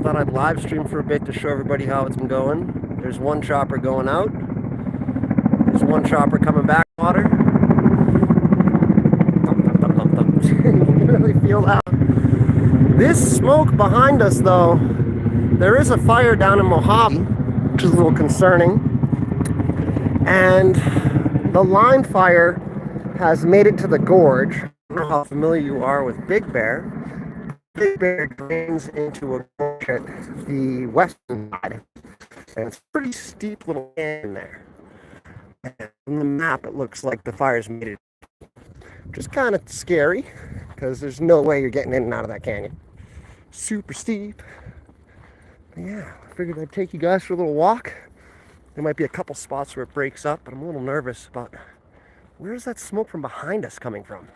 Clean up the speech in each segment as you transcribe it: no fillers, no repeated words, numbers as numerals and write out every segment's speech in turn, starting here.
thought I'd live stream for a bit to show everybody how it's been going. There's one chopper going out. There's one chopper coming back water. You can really feel that. This smoke behind us, though, there is a fire down in Mojave, which is a little concerning. And the line fire has made it to the gorge. I don't know how familiar you are with Big Bear. Big Bear drains into a gorge at the western side. And it's a pretty steep little canyon there. And on the map, it looks like the fire's made it. Which is kind of scary, because there's no way you're getting in and out of that canyon. Super steep. But yeah, I figured I'd take you guys for a little walk. There might be a couple spots where it breaks up, but I'm a little nervous about where's that smoke from behind us coming from?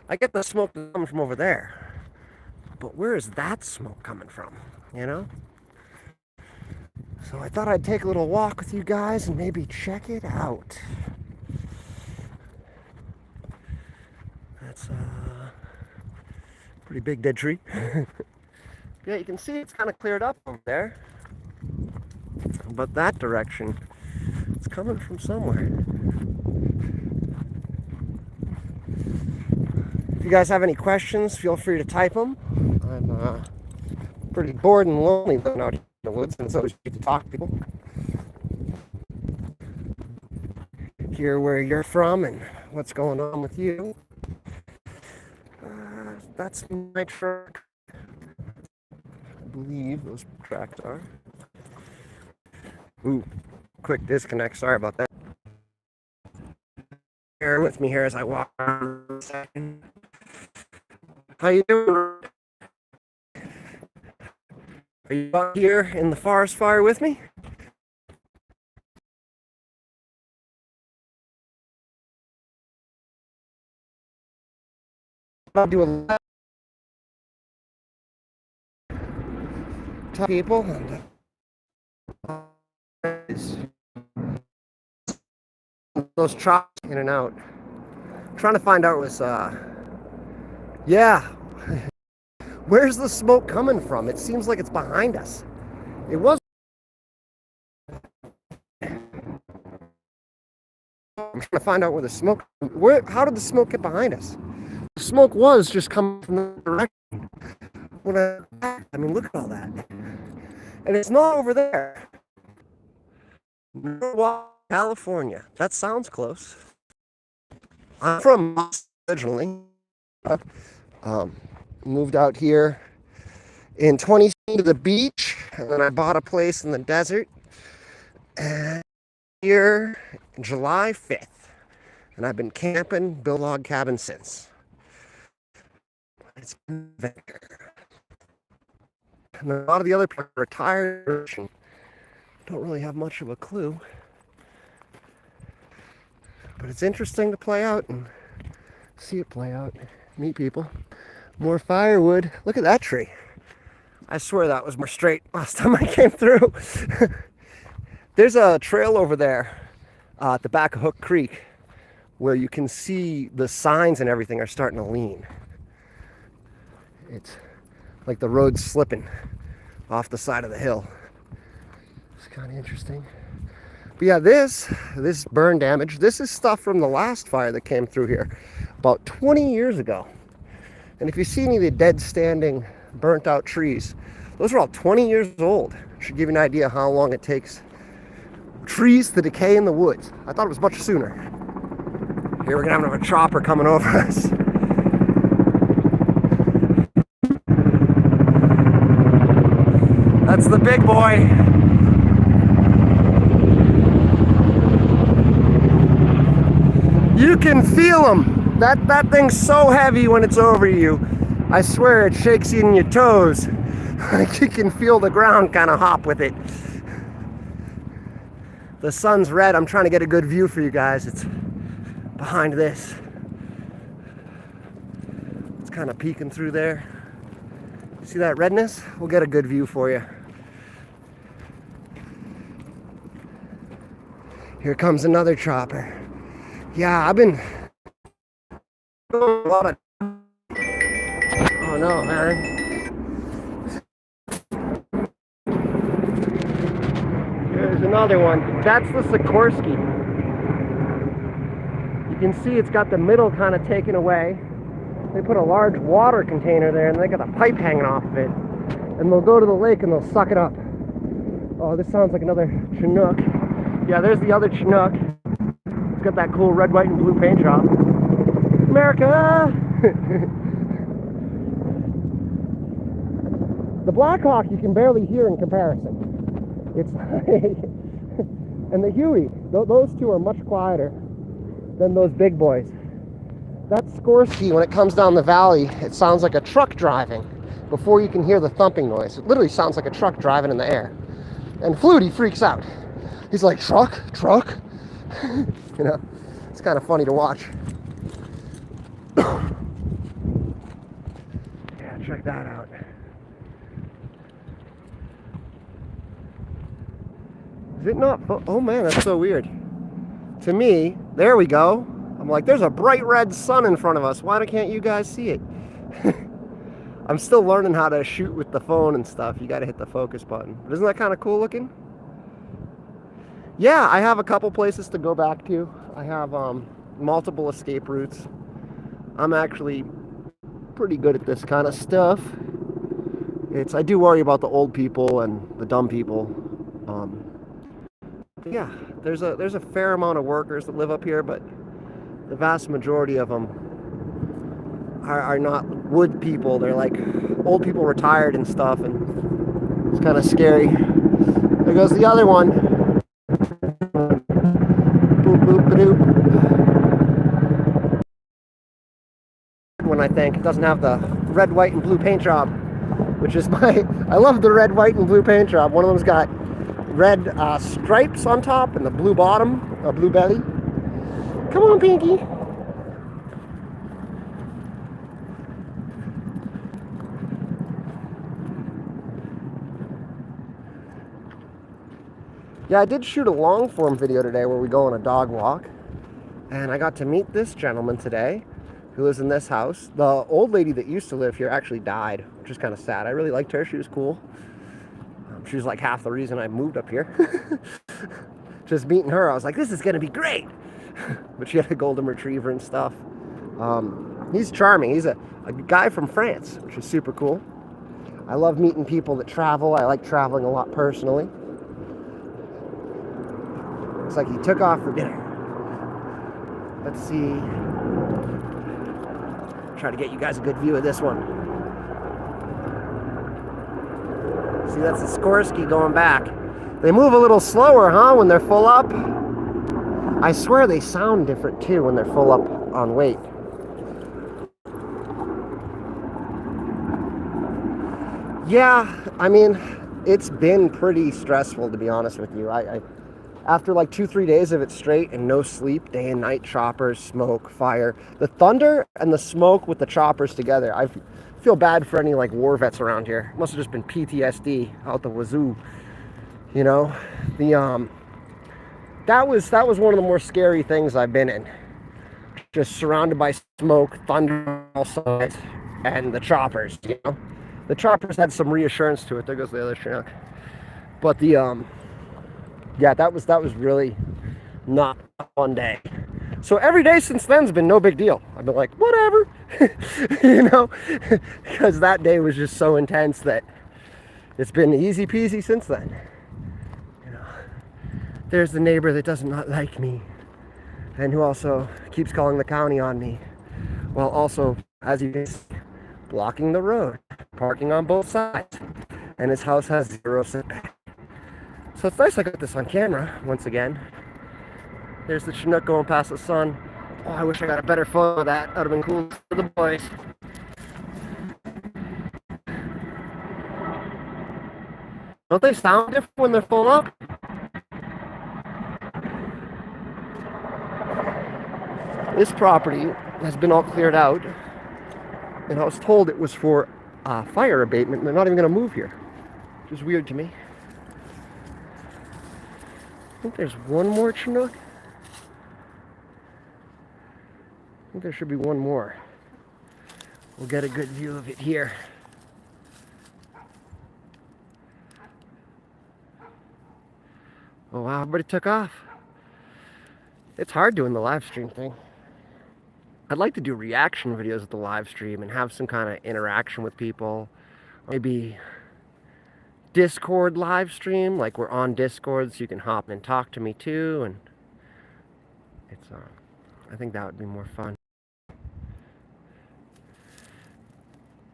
I get the smoke coming from over there, but where is that smoke coming from, you know? So I thought I'd take a little walk with you guys and maybe check it out. That's a pretty big dead tree. Yeah, you can see it's kind of cleared up over there. But that direction, it's coming from somewhere. If you guys have any questions, feel free to type them. I'm pretty bored and lonely living out here in the woods, and it's always good to talk to people. Hear where you're from and what's going on with you. That's my truck. I believe those tracks are. Ooh, quick disconnect. Sorry about that. Bear with me here as I walk around for a second. How you doing? Are you out here in the forest fire with me? I'll do a lot of people and those chops in and out. I'm trying to find out was yeah. Where's the smoke coming from? It seems like it's behind us. It was. I'm trying to find out where the smoke. How did the smoke get behind us? The smoke was just coming from the direction. I mean, look at all that. And it's not over there. California. That sounds close. I'm from originally. Moved out here in 2016 to the beach, and then I bought a place in the desert. And here, July 5th. And I've been camping, built a log cabin since. It's been there. And a lot of the other people are retired and don't really have much of a clue. But it's interesting to play out and see it play out. Meet people. More firewood. Look at that tree. I swear that was more straight last time I came through. There's a trail over there at the back of Hook Creek where you can see the signs and everything are starting to lean. It's like the road's slipping off the side of the hill. It's kind of interesting. But yeah, this burn damage, this is stuff from the last fire that came through here about 20 years ago. And if you see any of the dead standing, burnt out trees, those are all 20 years old. Should give you an idea how long it takes trees to decay in the woods. I thought it was much sooner. Here we're gonna have a chopper coming over us. That's the big boy. You can feel him. That thing's so heavy when it's over you. I swear it shakes you in your toes. Like you can feel the ground kind of hop with it. The sun's red. I'm trying to get a good view for you guys. It's behind this. It's kind of peeking through there. See that redness? We'll get a good view for you. Here comes another chopper. Yeah, I've been a lot of. Oh no, man. There's another one. That's the Sikorsky. You can see it's got the middle kind of taken away. They put a large water container there and they got a pipe hanging off of it. And they'll go to the lake and they'll suck it up. Oh, this sounds like another Chinook. Yeah, there's the other Chinook. It's got that cool red, white, and blue paint job. America! The Blackhawk you can barely hear in comparison. It's and the Huey, those two are much quieter than those big boys. That Sikorsky, when it comes down the valley, it sounds like a truck driving before you can hear the thumping noise. It literally sounds like a truck driving in the air. And Flutie freaks out. He's like, truck? You know, it's kind of funny to watch. Yeah, check that out. Is it not? Oh man, that's so weird. To me, there we go. I'm like, there's a bright red sun in front of us. Why can't you guys see it? I'm still learning how to shoot with the phone and stuff. You got to hit the focus button. But isn't that kind of cool looking? Yeah, I have a couple places to go back to. I have multiple escape routes. I'm actually pretty good at this kind of stuff. I do worry about the old people and the dumb people. Yeah, there's a fair amount of workers that live up here, but the vast majority of them are not wood people. They're like old people retired and stuff, and it's kind of scary. There goes the other one. Boop, boop, ba-doop. One, I think. It doesn't have the red, white, and blue paint job, which is I love the red, white, and blue paint job. One of them's got red stripes on top and the blue bottom, blue belly. Come on, Pinky. Yeah, I did shoot a long form video today where we go on a dog walk. And I got to meet this gentleman today who lives in this house. The old lady that used to live here actually died, which is kind of sad. I really liked her. She was cool. She was like half the reason I moved up here. Just meeting her, I was like, this is going to be great. But she had a golden retriever and stuff. He's charming. He's a guy from France, which is super cool. I love meeting people that travel. I like traveling a lot personally. Looks like he took off for dinner. Let's see. Try to get you guys a good view of this one. See, that's the Sikorsky going back. They move a little slower, huh, when they're full up? I swear they sound different, too, when they're full up on weight. Yeah, I mean, it's been pretty stressful, to be honest with you. After like 2-3 days of it straight and no sleep, day and night, choppers, smoke, fire. The thunder and the smoke with the choppers together, I feel bad for any like war vets around here. Must have just been PTSD out the wazoo. You know, that was one of the more scary things I've been in. Just surrounded by smoke, thunder on all sides, and the choppers. You know, the choppers had some reassurance to it. There goes the other Chinook. But yeah, that was really not a fun day. So every day since then's been no big deal. I've been like, whatever, you know, because that day was just so intense that it's been easy peasy since then. You know, there's the neighbor that does not like me and who also keeps calling the county on me, while also, as you can see, blocking the road, parking on both sides, and his house has 0 setback. So it's nice I got this on camera once again. There's the Chinook going past the sun. Oh, I wish I got a better photo of that. That would have been cool for the boys. Don't they sound different when they're full up? This property has been all cleared out, and I was told it was for fire abatement, and they're not even going to move here, which is weird to me. I think there's one more Chinook. I think there should be one more. We'll get a good view of it here. Oh wow, everybody took off. It's hard doing the live stream thing. I'd like to do reaction videos with the live stream and have some kind of interaction with people. Maybe Discord live stream, like we're on Discord, so you can hop and talk to me too. And it's, I think that would be more fun.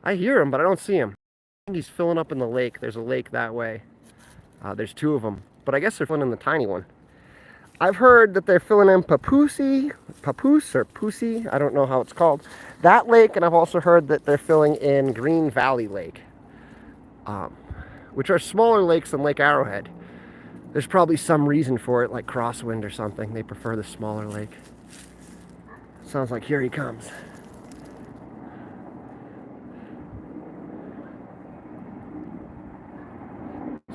I hear him, but I don't see him. I think he's filling up in the lake. There's a lake that way. There's two of them, but I guess they're filling in the tiny one. I've heard that they're filling in Papoose or Pussy, I don't know how it's called, that lake, and I've also heard that they're filling in Green Valley Lake, which are smaller lakes than Lake Arrowhead. There's probably some reason for it, like crosswind or something. They prefer the smaller lake. Sounds like here he comes.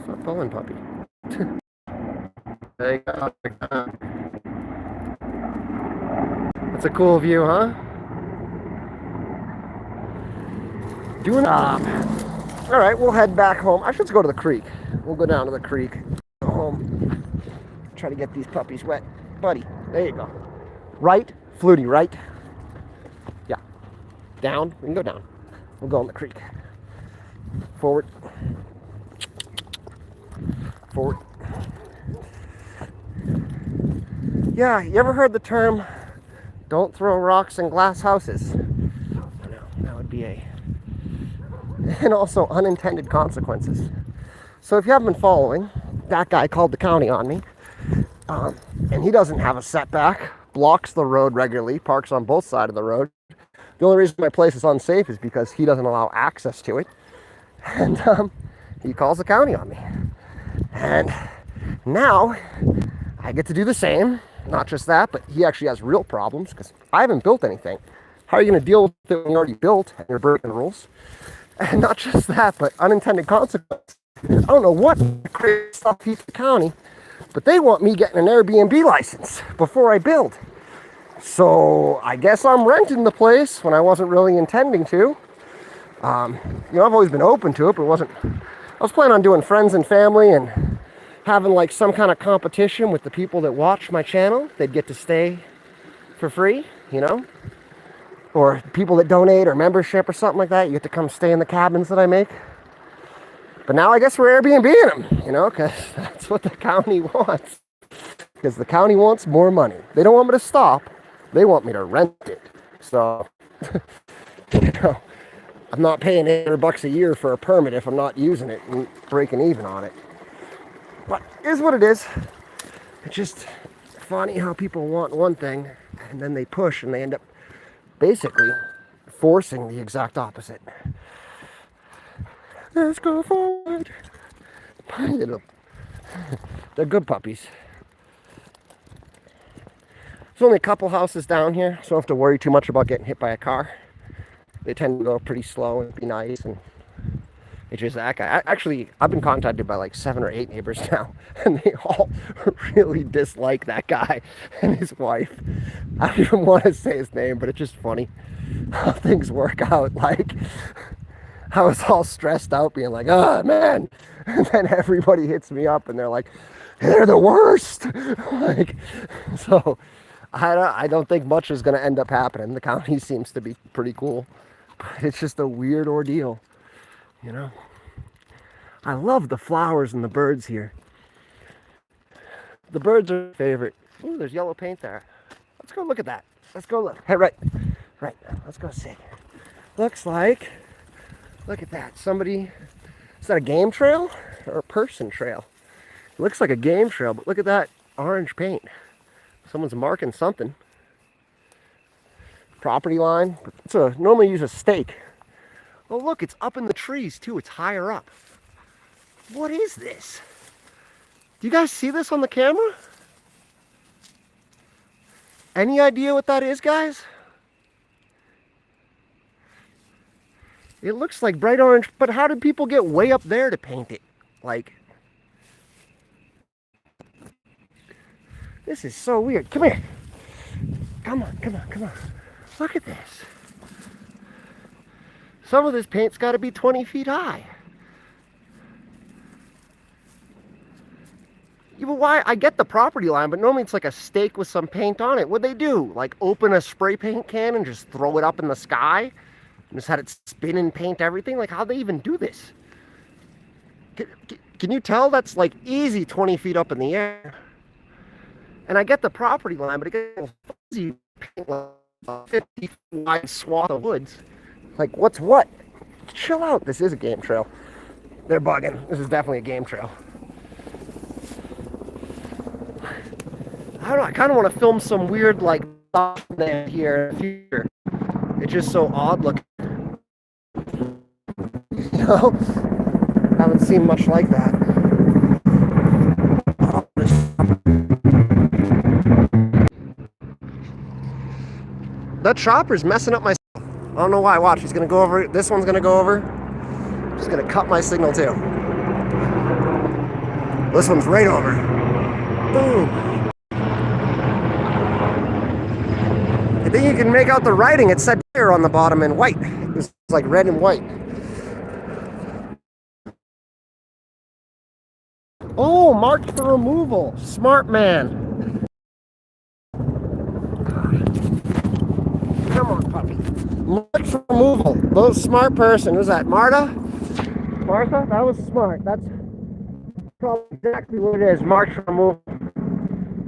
Stop pulling, puppy. There you go. That's a cool view, huh? Doing all right, we'll head back home. I should go to the creek. We'll go down to the creek, go home, try to get these puppies wet. Buddy, there you go. Right, Flutie, right? Yeah. Down, we can go down. We'll go in the creek. Forward. Forward. Yeah, you ever heard the term, don't throw rocks in glass houses? No, that would be and also unintended consequences. So if you haven't been following, that guy called the county on me, and he doesn't have a setback, blocks the road regularly, parks on both sides of the road. The only reason my place is unsafe is because he doesn't allow access to it, and he calls the county on me. And now I get to do the same. Not just that, but he actually has real problems because I haven't built anything. How are you going to deal with it when you already built and you're breaking rules? And not just that, but unintended consequences. I don't know what crazy stuff he's the county, but they want me getting an Airbnb license before I build. So I guess I'm renting the place when I wasn't really intending to. I've always been open to it, but I was planning on doing friends and family and having like some kind of competition with the people that watch my channel. They'd get to stay for free, or people that donate or membership or something like that. You get to come stay in the cabins that I make. But now I guess we're Airbnb-ing them, because that's what the county wants. Because the county wants more money. They don't want me to stop. They want me to rent it. So, I'm not paying $800 a year for a permit if I'm not using it and breaking even on it. But here's what it is. It's just funny how people want one thing and then they push and they end up basically forcing the exact opposite. Let's go forward. They're good puppies. There's only a couple houses down here, so I don't have to worry too much about getting hit by a car. They tend to go pretty slow and be nice, and it's just that guy. I've been contacted by like 7 or 8 neighbors now, and they all really dislike that guy and his wife. I don't even want to say his name, but it's just funny how things work out. Like, I was all stressed out being like, oh man, and then everybody hits me up and they're like, they're the worst. Like, so I don't think much is going to end up happening. The county seems to be pretty cool, but it's just a weird ordeal. I love the flowers and the birds here. The birds are my favorite. Ooh, there's yellow paint there. Let's go look at that. Let's go look. Hey, right. Let's go see. Looks like, look at that. Is that a game trail or a person trail? It looks like a game trail, but look at that orange paint. Someone's marking something. Property line. Normally use a stake. Oh, look, it's up in the trees, too. It's higher up. What is this? Do you guys see this on the camera? Any idea what that is, guys? It looks like bright orange, but how did people get way up there to paint it? Like, this is so weird. Come here. Come on. Look at this. Some of this paint's got to be 20 feet high. Even why? I get the property line, but normally it's like a stake with some paint on it. What'd they do? Like open a spray paint can and just throw it up in the sky? And just had it spin and paint everything? Like, how'd they even do this? Can you tell that's like easy 20 feet up in the air? And I get the property line, but it gets fuzzy paint like a 50 wide swath of woods. Like, what's what? Chill out. This is a game trail. They're bugging. This is definitely a game trail. I don't know. I kind of want to film some weird, like, stuff here in the future. It's just so odd looking. You know? Haven't seen much like that. That chopper's messing up my signal. I don't know why. Watch, he's gonna go over. This one's gonna go over. He's gonna cut my signal too. This one's right over. Boom. I think you can make out the writing. It said deer on the bottom in white. It was like red and white. Oh, marked for removal. Smart man. Come on, puppy. Marked for removal. Those smart person. Who's that? Martha? Martha? That was smart. That's probably exactly what it is. Marked for removal.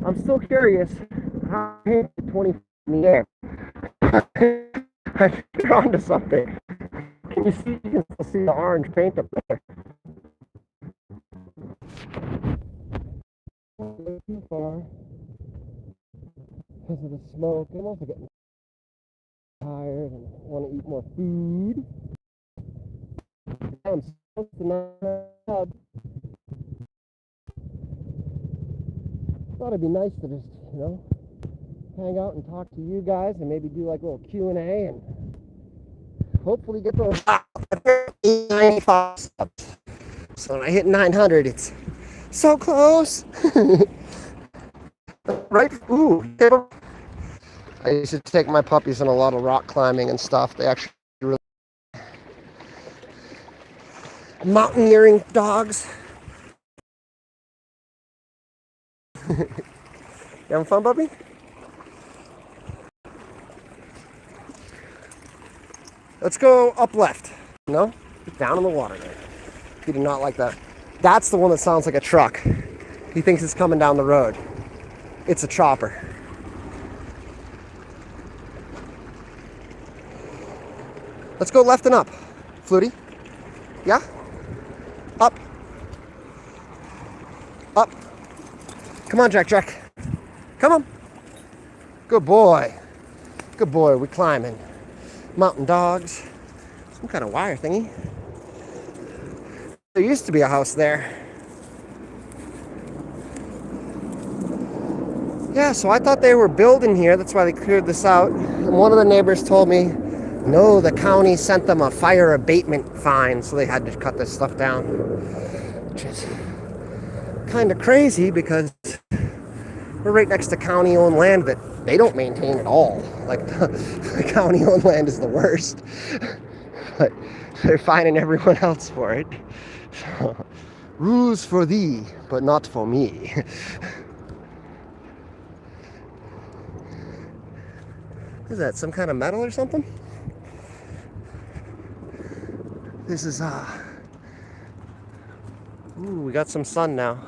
I'm still curious how I hit 20 in the air. You're onto something. Can you see? You can still see the orange paint up there. Too far because of the smoke. I'm also getting tired and want to eat more food. I'm supposed to not. Thought it'd be nice to just, you know, hang out and talk to you guys and maybe do like a little Q&A and hopefully get those 895 subs. So when I hit 900, it's so close. Right? Ooh. I used to take my puppies on a lot of rock climbing and stuff. They actually really mountaineering dogs. You having fun, puppy? Let's go up left. No? Down in the water there. He did not like that. That's the one that sounds like a truck. He thinks it's coming down the road. It's a chopper. Let's go left and up. Flutie? Yeah? Up. Up. Come on, Jack. Come on. Good boy. Good boy. We're climbing. Mountain dogs. Some kind of wire thingy. There used to be a house there. Yeah, so I thought they were building here. That's why they cleared this out. And one of the neighbors told me, no, the county sent them a fire abatement fine, so they had to cut this stuff down. Which is kind of crazy because we're right next to county-owned land that they don't maintain at all. Like, the county-owned land is the worst. But they're fining everyone else for it. So, rules for thee, but not for me. Is that some kind of metal or something? This is ooh, we got some sun now.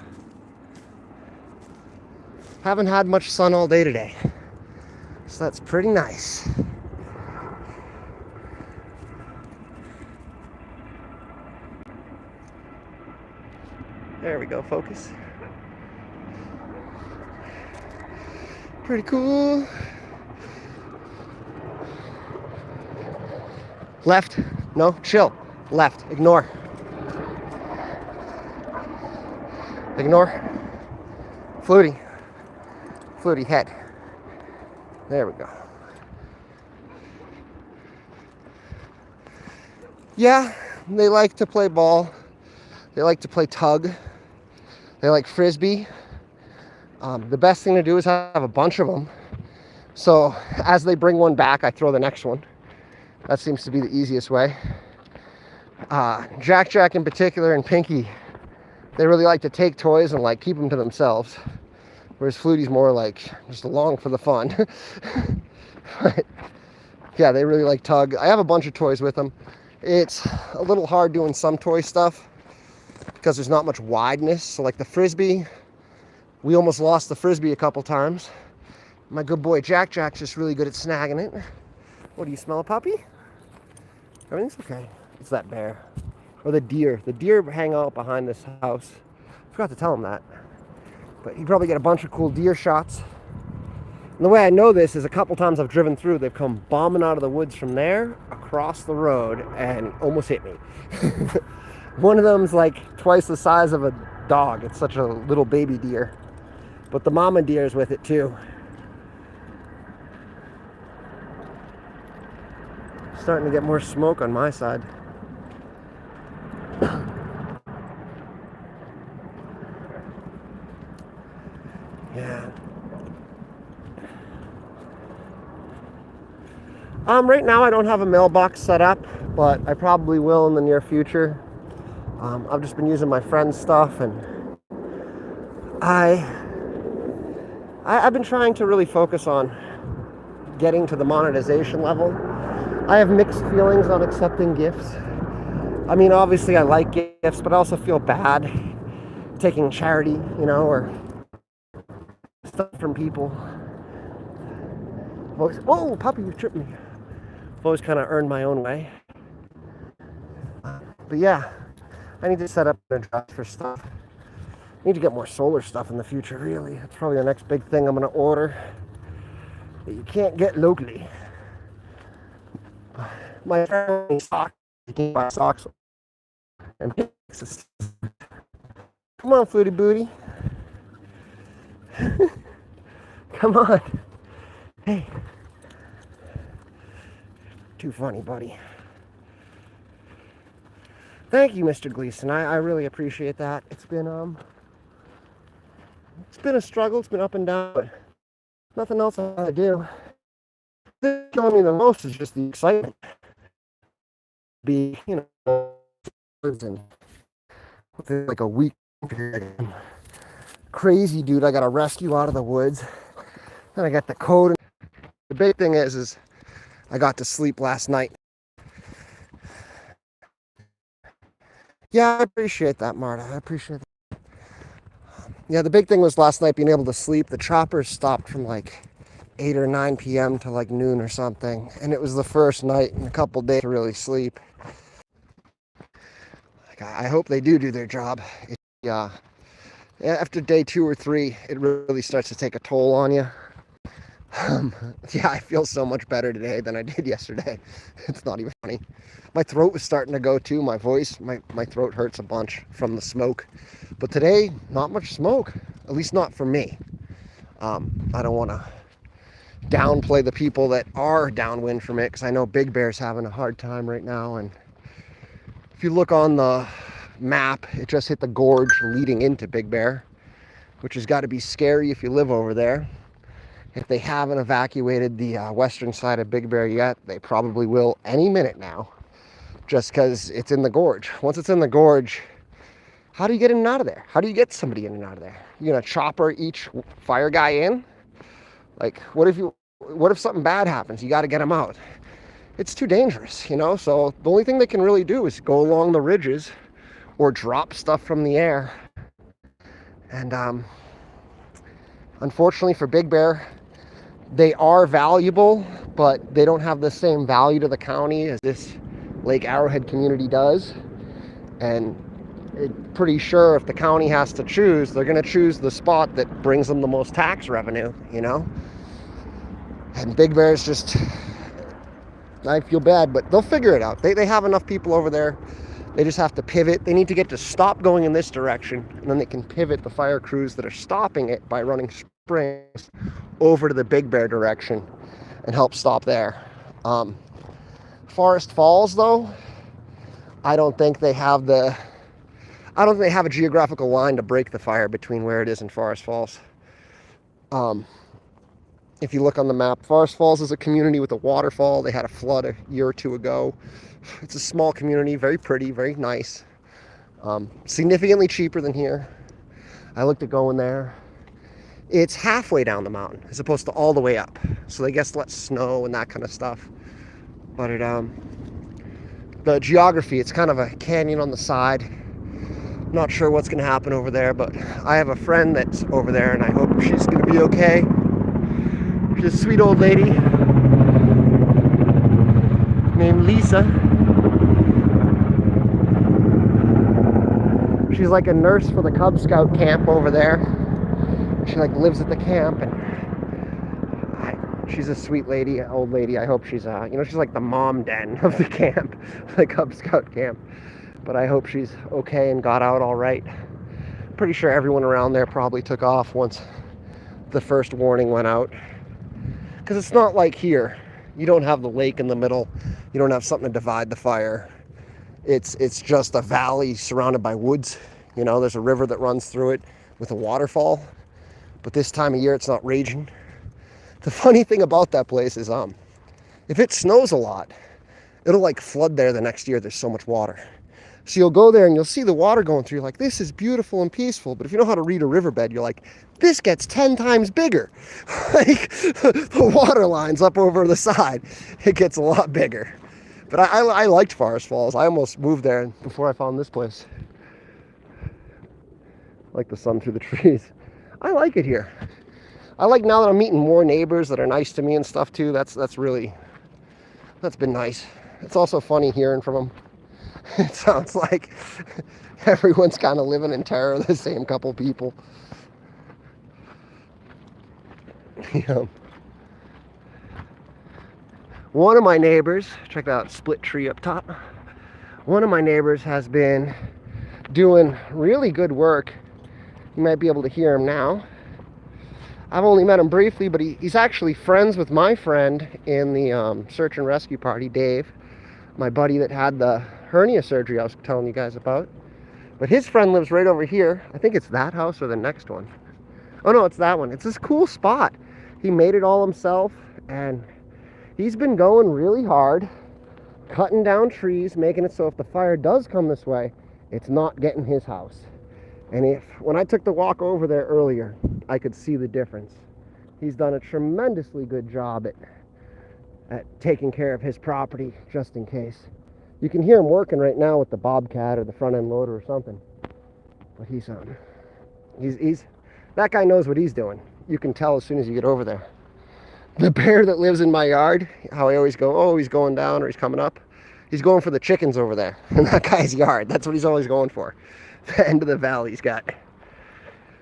Haven't had much sun all day today, so that's pretty nice. There we go, focus. Pretty cool. Left. No, chill. Left. Ignore. Ignore. Flutie. Flutie, head. There we go. Yeah, they like to play ball. They like to play tug. They like frisbee. The best thing to do is have a bunch of them. So as they bring one back, I throw the next one. That seems to be the easiest way. Jack in particular and Pinky They really like to take toys and like keep them to themselves. Whereas Flutie's more like just along for the fun. But yeah, they really like tug. I have a bunch of toys with them. It's a little hard doing some toy stuff because there's not much wideness. So like the Frisbee, we almost lost the Frisbee a couple times. My good boy Jack's just really good at snagging it. What, do you smell a puppy? Everything's okay. It's that bear. Or the deer. The deer hang out behind this house. I forgot to tell him that. But you probably get a bunch of cool deer shots. And the way I know this is a couple times I've driven through, they've come bombing out of the woods from there, across the road, and almost hit me. One of them's like twice the size of a dog. It's such a little baby deer. But the mama deer's with it too. Starting to get more smoke on my side. Yeah. Right now I don't have a mailbox set up, but I probably will in the near future. I've just been using my friend's stuff, and I've been trying to really focus on getting to the monetization level. I have mixed feelings on accepting gifts. I mean, obviously I like gifts, but I also feel bad taking charity, you know, or stuff from people. Whoa, puppy, you tripped me. I've always kind of earned my own way. But yeah, I need to set up an address for stuff. I need to get more solar stuff in the future, really. That's probably the next big thing I'm going to order that you can't get locally. My family socks, you can buy socks. And come on, Flutie Booty. Come on. Hey. Too funny, buddy. Thank you, Mr. Gleason. I really appreciate that. It's been a struggle. It's been up and down, but nothing else I want to do. What's killing me the most is just the excitement. Be, you know, and within like a week period, crazy dude I got to rescue out of the woods. Then I got the code. The big thing is I got to sleep last night. Yeah, I appreciate that, Marta. I appreciate that. Yeah, the big thing was last night being able to sleep. The choppers stopped from like 8 or 9 p.m. to like noon or something. And it was the first night in a couple days to really sleep. Like, I hope they do their job. After day 2 or 3, it really starts to take a toll on you. Yeah, I feel so much better today than I did yesterday. It's not even funny. My throat was starting to go too. My voice, my throat hurts a bunch from the smoke. But today, not much smoke. At least not for me. I don't want to downplay the people that are downwind from it, because I know Big Bear's having a hard time right now. And if you look on the map, it just hit the gorge leading into Big Bear, which has got to be scary if you live over there. If they haven't evacuated the western side of Big Bear yet, they probably will any minute now, just because it's in the gorge. Once it's in the gorge, how do you get in and out of there? How do you get somebody in and out of there? You're gonna chopper each fire guy in? Like, what if something bad happens? You got to get them out. It's too dangerous, you know? So the only thing they can really do is go along the ridges or drop stuff from the air. And unfortunately for Big Bear, they are valuable, but they don't have the same value to the county as this Lake Arrowhead community does. And I'm pretty sure if the county has to choose, they're going to choose the spot that brings them the most tax revenue, you know? And Big Bear's just, I feel bad, but they'll figure it out. They have enough people over there. They just have to pivot. They need to get to stop going in this direction, and then they can pivot the fire crews that are stopping it by running springs over to the Big Bear direction and help stop there. Forest Falls, though, I don't think they have a geographical line to break the fire between where it is and Forest Falls. If you look on the map, Forest Falls is a community with a waterfall. They had a flood a year or two ago. It's a small community, very pretty, very nice. Significantly cheaper than here. I looked at going there. It's halfway down the mountain as opposed to all the way up. So they guess less snow and that kind of stuff. But the geography, it's kind of a canyon on the side. Not sure what's going to happen over there, but I have a friend that's over there and I hope she's going to be okay. She's a sweet old lady named Lisa. She's like a nurse for the Cub Scout camp over there. She like lives at the camp, and she's a sweet lady, old lady. I hope she's she's like the mom den of the camp, the Cub Scout camp. But I hope she's okay and got out all right. Pretty sure everyone around there probably took off once the first warning went out. Because it's not like here. You don't have the lake in the middle. You don't have something to divide the fire. It's just a valley surrounded by woods. You know, there's a river that runs through it with a waterfall. But this time of year, it's not raging. The funny thing about that place is, if it snows a lot, it'll like flood there the next year. There's so much water. So you'll go there and you'll see the water going through. You're like, this is beautiful and peaceful. But if you know how to read a riverbed, you're like, this gets 10 times bigger. Like the water line's up over the side. It gets a lot bigger. But I liked Forest Falls. I almost moved there before I found this place. Like the sun through the trees. I like it here. I like now that I'm meeting more neighbors that are nice to me and stuff too. That's been nice. It's also funny hearing from them. It sounds like everyone's kind of living in terror of the same couple people. You know. One of my neighbors, check that out, split tree up top. One of my neighbors has been doing really good work. You might be able to hear him now. I've only met him briefly, but he's actually friends with my friend in the search and rescue party, Dave, my buddy that had the hernia surgery I was telling you guys about. But his friend lives right over here. I think it's that house or the next one. Oh no, it's that one. It's this cool spot. He made it all himself, and he's been going really hard, cutting down trees, making it so if the fire does come this way, it's not getting his house. And when I took the walk over there earlier, I could see the difference. He's done a tremendously good job at taking care of his property, just in case. You can hear him working right now with the bobcat or the front end loader or something. But he's that guy knows what he's doing. You can tell as soon as you get over there. The bear that lives in my yard, how I always go, oh, he's going down or he's coming up. He's going for the chickens over there in that guy's yard. That's what he's always going for. The end of the valley's got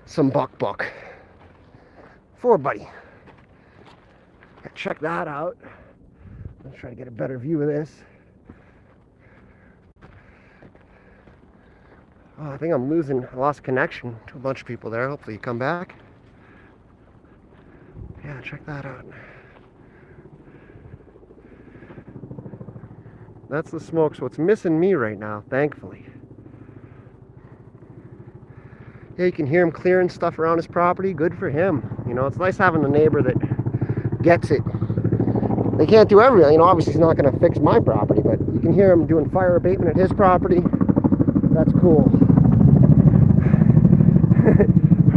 some buck. For buddy. Check that out. Let's try to get a better view of this. Oh, I think I lost connection to a bunch of people there. Hopefully you come back. Yeah, check that out. That's the smoke, so it's missing me right now, thankfully. Yeah, you can hear him clearing stuff around his property. Good for him. You know, it's nice having a neighbor that gets it. They can't do everything. You know, obviously he's not going to fix my property, but you can hear him doing fire abatement at his property. That's cool.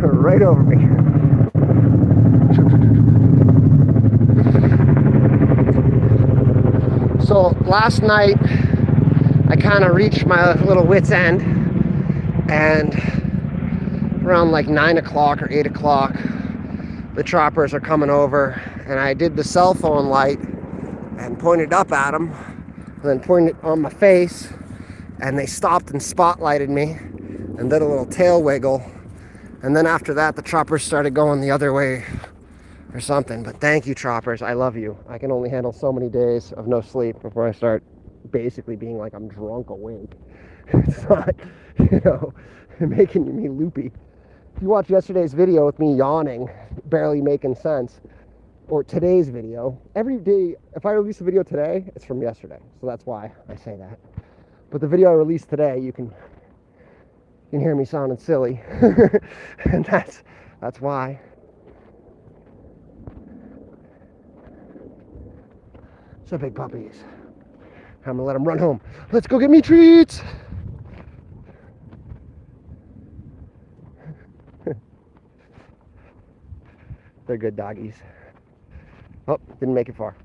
Right over me. So last night, I kind of reached my little wit's end, and around like 9 o'clock or 8 o'clock, the choppers are coming over, and I did the cell phone light and pointed up at them, and then pointed on my face, and they stopped and spotlighted me and did a little tail wiggle. And then after that, the choppers started going the other way or something. But thank you, choppers. I love you. I can only handle so many days of no sleep before I start basically being like I'm drunk awake. It's not, making me loopy. If you watch yesterday's video with me yawning, barely making sense, or today's video, every day, if I release a video today, it's from yesterday. So that's why I say that. But the video I released today, you can hear me sounding silly. And that's why. So big puppies. I'm gonna let them run home. Let's go get me treats. They're good doggies. Oh, didn't make it far.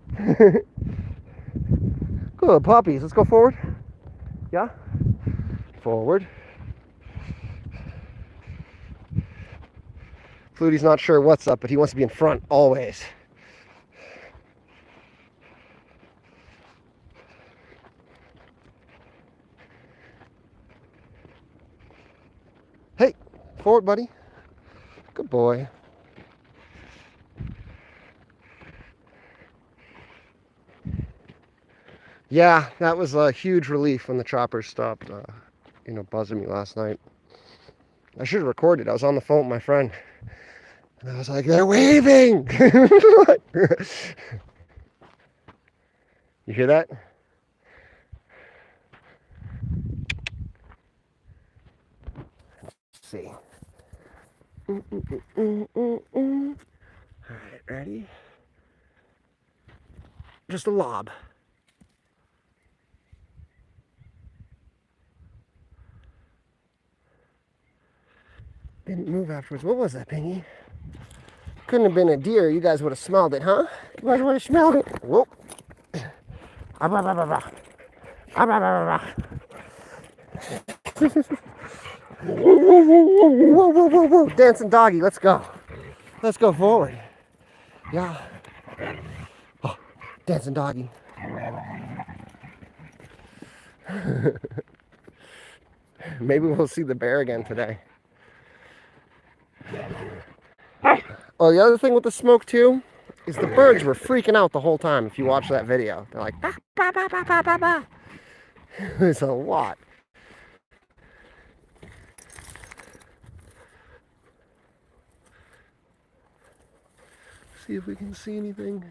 Good puppies. Let's go forward. Yeah? Forward. Flutie's not sure what's up, but he wants to be in front always. Hey, forward, buddy. Good boy. Yeah, that was a huge relief when the choppers stopped, buzzing me last night. I should have recorded. I was on the phone with my friend, and I was like, "They're waving!" You hear that? Let's see. All right, ready? Just a lob. Didn't move afterwards. What was that, Pingy? Couldn't have been a deer. You guys would have smelled it, huh? You guys would have smelled it. Whoa. Whoa. Dancing doggy. Let's go. Let's go forward. Yeah. Oh, dancing doggy. Maybe we'll see the bear again today. Oh, the other thing with the smoke too is the birds were freaking out the whole time. If you watch that video, they're like, bah, bah, bah, bah, bah, bah, bah. There's a lot. See if we can see anything.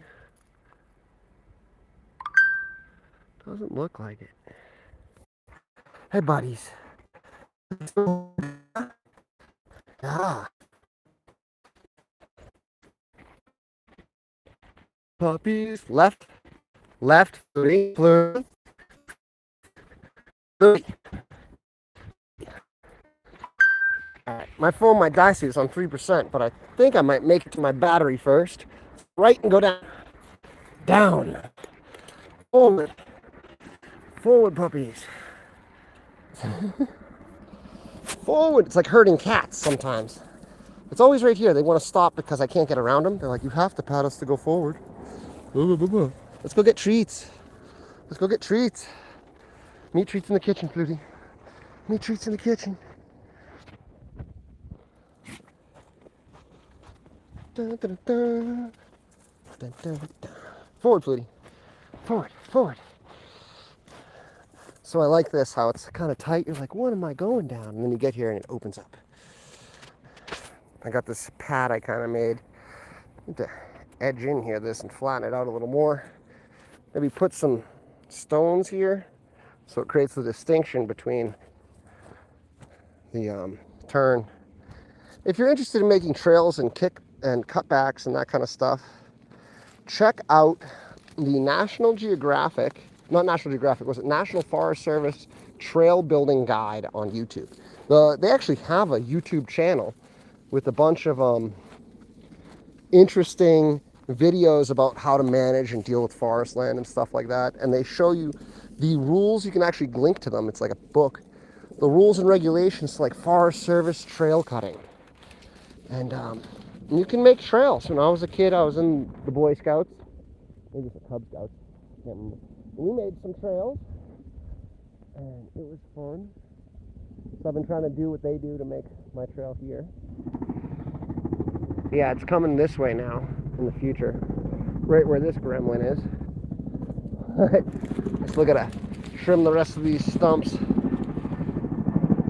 Doesn't look like it. Hey, buddies. Ah. Puppies. Left. Flutie. Alright, my phone might die soon. It's on 3%, but I think I might make it to my battery first. Right and go down. Down. Forward. Forward, puppies. Forward. It's like herding cats sometimes. It's always right here. They want to stop because I can't get around them. They're like, you have to pat us to go forward. Let's go get treats. Let's go get treats. Meat treats in the kitchen, Flutie. Meat treats in the kitchen. Dun, dun, dun. Dun, dun, dun. Forward, Flutie. Forward. So I like this, how it's kind of tight. You're like, what am I going down? And then you get here and it opens up. I got this pad I kind of made. I need to edge in here this and flatten it out a little more. Maybe put some stones here so it creates the distinction between the turn. If you're interested in making trails and kick and cutbacks and that kind of stuff, check out the National Forest Service Trail Building Guide on YouTube. They actually have a YouTube channel with a bunch of interesting videos about how to manage and deal with forest land and stuff like that. And they show you the rules. You can actually link to them. It's like a book. The rules and regulations to like Forest Service trail cutting. And you can make trails. When I was a kid, I was in the Boy Scouts. Maybe it's the Cub Scouts. I can't remember. We made some trails. And it was fun. So I've been trying to do what they do to make my trail here. Yeah, it's coming this way now in the future. Right where this gremlin is. Let's look at it. Trim the rest of these stumps.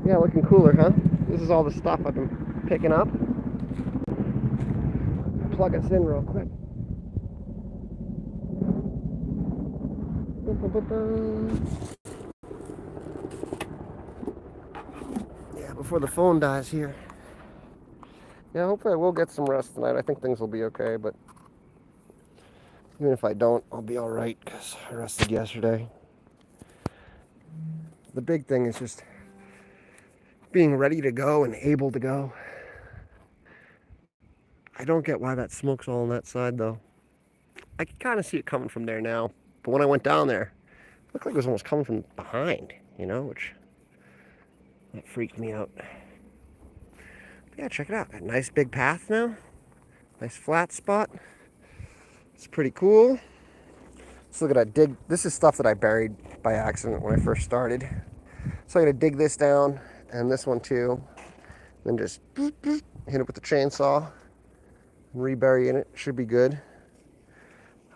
Yeah, looking cooler, huh? This is all the stuff I've been picking up. Plug us in real quick. Yeah, before the phone dies here. Yeah, hopefully I will get some rest tonight. I think things will be okay, but even if I don't, I'll be alright because I rested yesterday. The big thing is just being ready to go and able to go. I don't get why that smoke's all on that side, though. I can kind of see it coming from there now. But when I went down there, it looked like it was almost coming from behind, you know, which that freaked me out. But yeah, check it out. A nice big path now. Nice flat spot. It's pretty cool. Let's look at that dig. This is stuff that I buried by accident when I first started. So I'm going to dig this down and this one too. Then just hit it with the chainsaw and rebury in it. Should be good.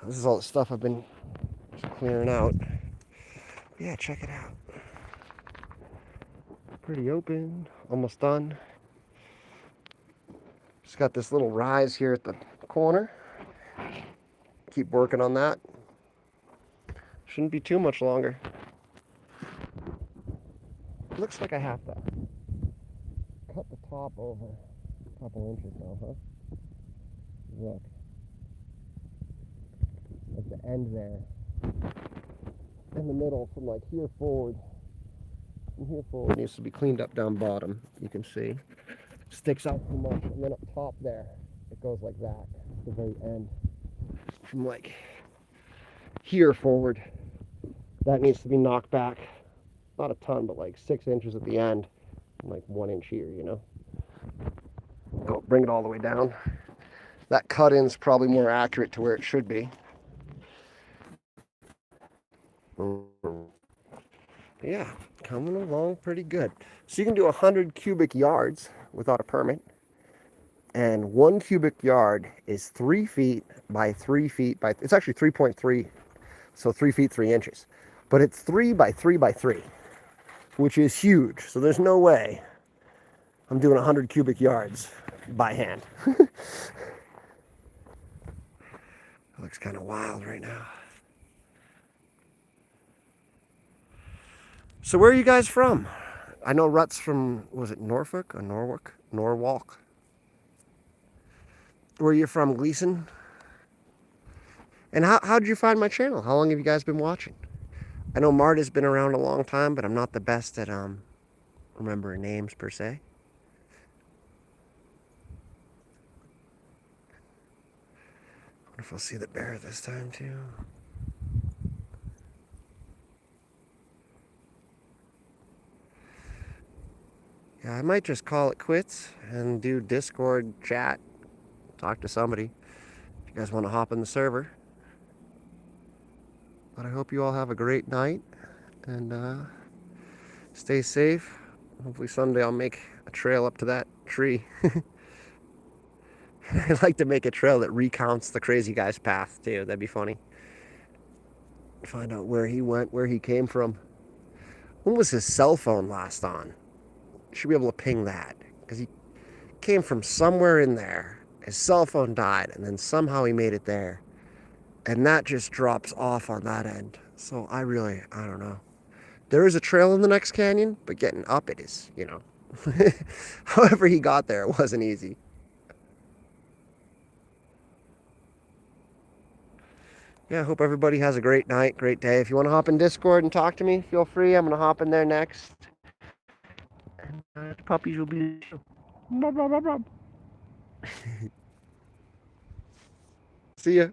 This is all the stuff I've been clearing out. Yeah, check it out. Pretty open. Almost done. Just got this little rise here at the corner. Keep working on that. Shouldn't be too much longer. Looks like I have to cut the top over a couple inches now, huh? Look. At the end there. In the middle, from like here forward. From here forward needs to be cleaned up down bottom. You can see. Sticks out too much. And then up top there, it goes like that. At the very end. From like here forward. That needs to be knocked back. Not a ton, but like 6 inches at the end. And like 1 inch here, you know. Go bring it all the way down. That cut-in's probably more accurate to where it should be. Yeah, coming along pretty good. So you can do 100 cubic yards without a permit. And 1 cubic yard is 3 feet by 3 feet by, it's actually 3.3, so 3 feet 3 inches. But it's 3 by 3 by 3, which is huge. So there's no way I'm doing 100 cubic yards by hand. It looks kind of wild right now. So where are you guys from? I know Rut's from, was it Norfolk or Norwalk? Norwalk. Where are you from, Gleason? And how did you find my channel? How long have you guys been watching? I know Marta's been around a long time, but I'm not the best at remembering names per se. I wonder if I'll see the bear this time too. Yeah, I might just call it quits and do Discord chat. Talk to somebody. If you guys want to hop in the server. But I hope you all have a great night. And stay safe. Hopefully someday I'll make a trail up to that tree. I'd like to make a trail that recounts the crazy guy's path too. That'd be funny. Find out where he went, where he came from. When was his cell phone last on? Should be able to ping that. Because he came from somewhere in there. His cell phone died, and then somehow he made it there. And that just drops off on that end. So I don't know. There is a trail in the next canyon, but getting up it is, you know. However he got there, it wasn't easy. Yeah, I hope everybody has a great night, great day. If you want to hop in Discord and talk to me, feel free. I'm going to hop in there next. And the puppies will be... Blah, blah, blah, blah. See ya.